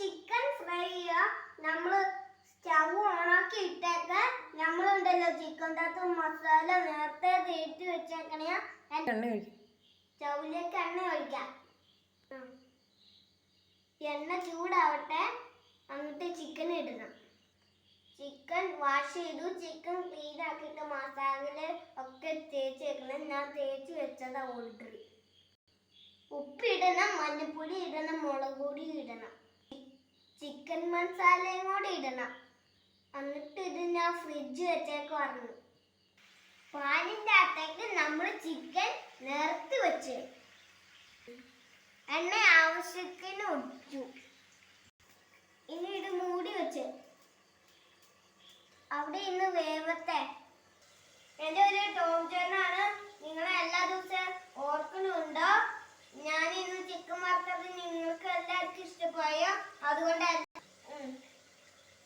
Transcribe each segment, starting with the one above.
Chicken fry നമ്മൾ stove ഓണാക്കി ഇട്ടേക്ക നമ്മളുണ്ടല്ലോ ചിക്കൻ്റെ മസാല നേരത്തെ തേച്ച് വെച്ചേക്കണ സ്റ്റൗവിലേക്ക് എണ്ണ ഒഴിക്കാം. എണ്ണ ചൂടാവട്ടെ, എന്നിട്ട് ചിക്കൻ ഇടണം. ചിക്കൻ വാഷ് ചെയ്തു, ചിക്കൻ ക്ലീൻ ആക്കിയിട്ട് മസാലയില് ഒക്കെ തേച്ച് വെക്കണം. ഞാൻ തേച്ച് വെച്ചതാ ഓൾറെഡി. ഉപ്പിടണം, മഞ്ഞപ്പൊടി ഇടണം, മുളക് പൊടി ഇടണം, ചിക്കൻ മസാലയും കൂടി ഇടണം. എന്നിട്ട് ഇത് ഞാൻ ഫ്രിഡ്ജ് വെച്ചേക്ക് പറഞ്ഞു. പാനിൻ്റെ അകത്തേക്ക് നമ്മൾ ചിക്കൻ നിരത്തി വെച്ച് എണ്ണ ആവശ്യത്തിന് ഒഴിച്ചു. ഇനി ഇത് മൂടി വെച്ച് അവിടെ ഇന്ന് വേവത്തെ. എൻ്റെ ഒരു ടോം ചേട്ടനാണ്. നിങ്ങളെ എല്ലാ ദിവസവും ഓർക്കുന്നുണ്ടോ? ഞാൻ ഇന്ന് ചിക്കൻ വറുത്തത് നിങ്ങൾക്ക് എല്ലാവർക്കും ഇഷ്ടപ്പോയോ? അതുകൊണ്ട്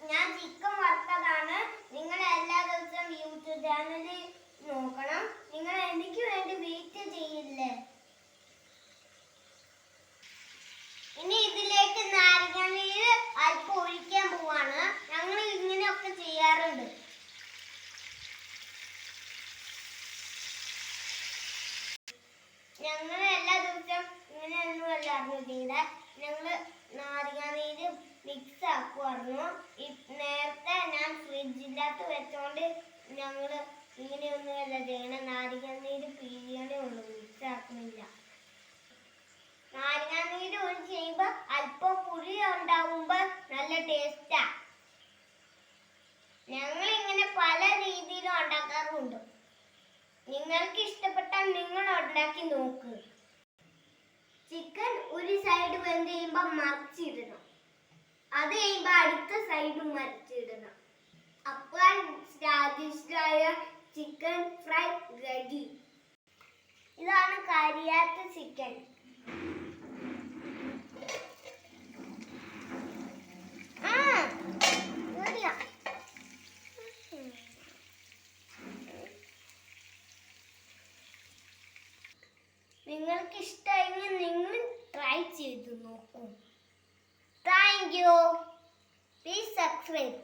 ഞാൻ ചിക്കൻ വറുത്തതാണ്. നിങ്ങൾ എല്ലാ ദിവസവും യൂട്യൂബ് ചാനലിൽ നോക്കണം. നിങ്ങൾ എനിക്ക് വേണ്ടി വെയിറ്റ് ചെയ്യില്ലേ? ഇനി ഇതിലേക്ക് നാരങ്ങാനീര് അല്പം ഒഴിക്കാൻ പോവാണ്. ഞങ്ങൾ ഇങ്ങനെയൊക്കെ ചെയ്യാറുണ്ട്. ഞങ്ങൾ എല്ലാ ദിവസവും ഇങ്ങനെയൊന്നും അല്ലായിരുന്നു ചെയ്തത്. ഞങ്ങൾ നാരങ്ങാനീര് മിക്സ് ആക്കുമായിരുന്നു. നേരത്തെ ഞാൻ ഫ്രിഡ്ജിനകത്ത് വെച്ചോണ്ട് ഞങ്ങൾ ഇങ്ങനെയൊന്നുമല്ല ചെയ്യണം. നാരങ്ങാനീര് പിഴിയണേ ഉള്ളൂ, മിക്സ് ആക്കുന്നില്ല. നാരങ്ങാനീര് ഒഴിച്ച് ചെയ്യുമ്പോൾ അല്പം പുളി ഉണ്ടാവുമ്പോൾ നല്ല ടേസ്റ്റാ. ഞങ്ങൾ ഇങ്ങനെ പല രീതിയിലും ഉണ്ടാക്കാറുണ്ട്. നിങ്ങൾക്ക് ഇഷ്ടപ്പെട്ടാൽ നിങ്ങൾ ഉണ്ടാക്കി നോക്ക്. ചിക്കൻ ഒരു സൈഡ് വെന്ത് കഴിയുമ്പോൾ മറിച്ചിടണം. അത് കഴിയുമ്പോൾ അടുത്ത സൈഡും മറിച്ചിടണം. അപ്പോൾ സ്വാദിഷ്ടമായ ചിക്കൻ ഫ്രൈ റെഡി. ഇതാണ് കരിയാത്ത ചിക്കൻ. നിങ്ങൾക്ക് ഇഷ്ടമായെങ്കിൽ നിങ്ങൾ ട്രൈ ചെയ്ത് നോക്കൂ. Thank you. Please subscribe.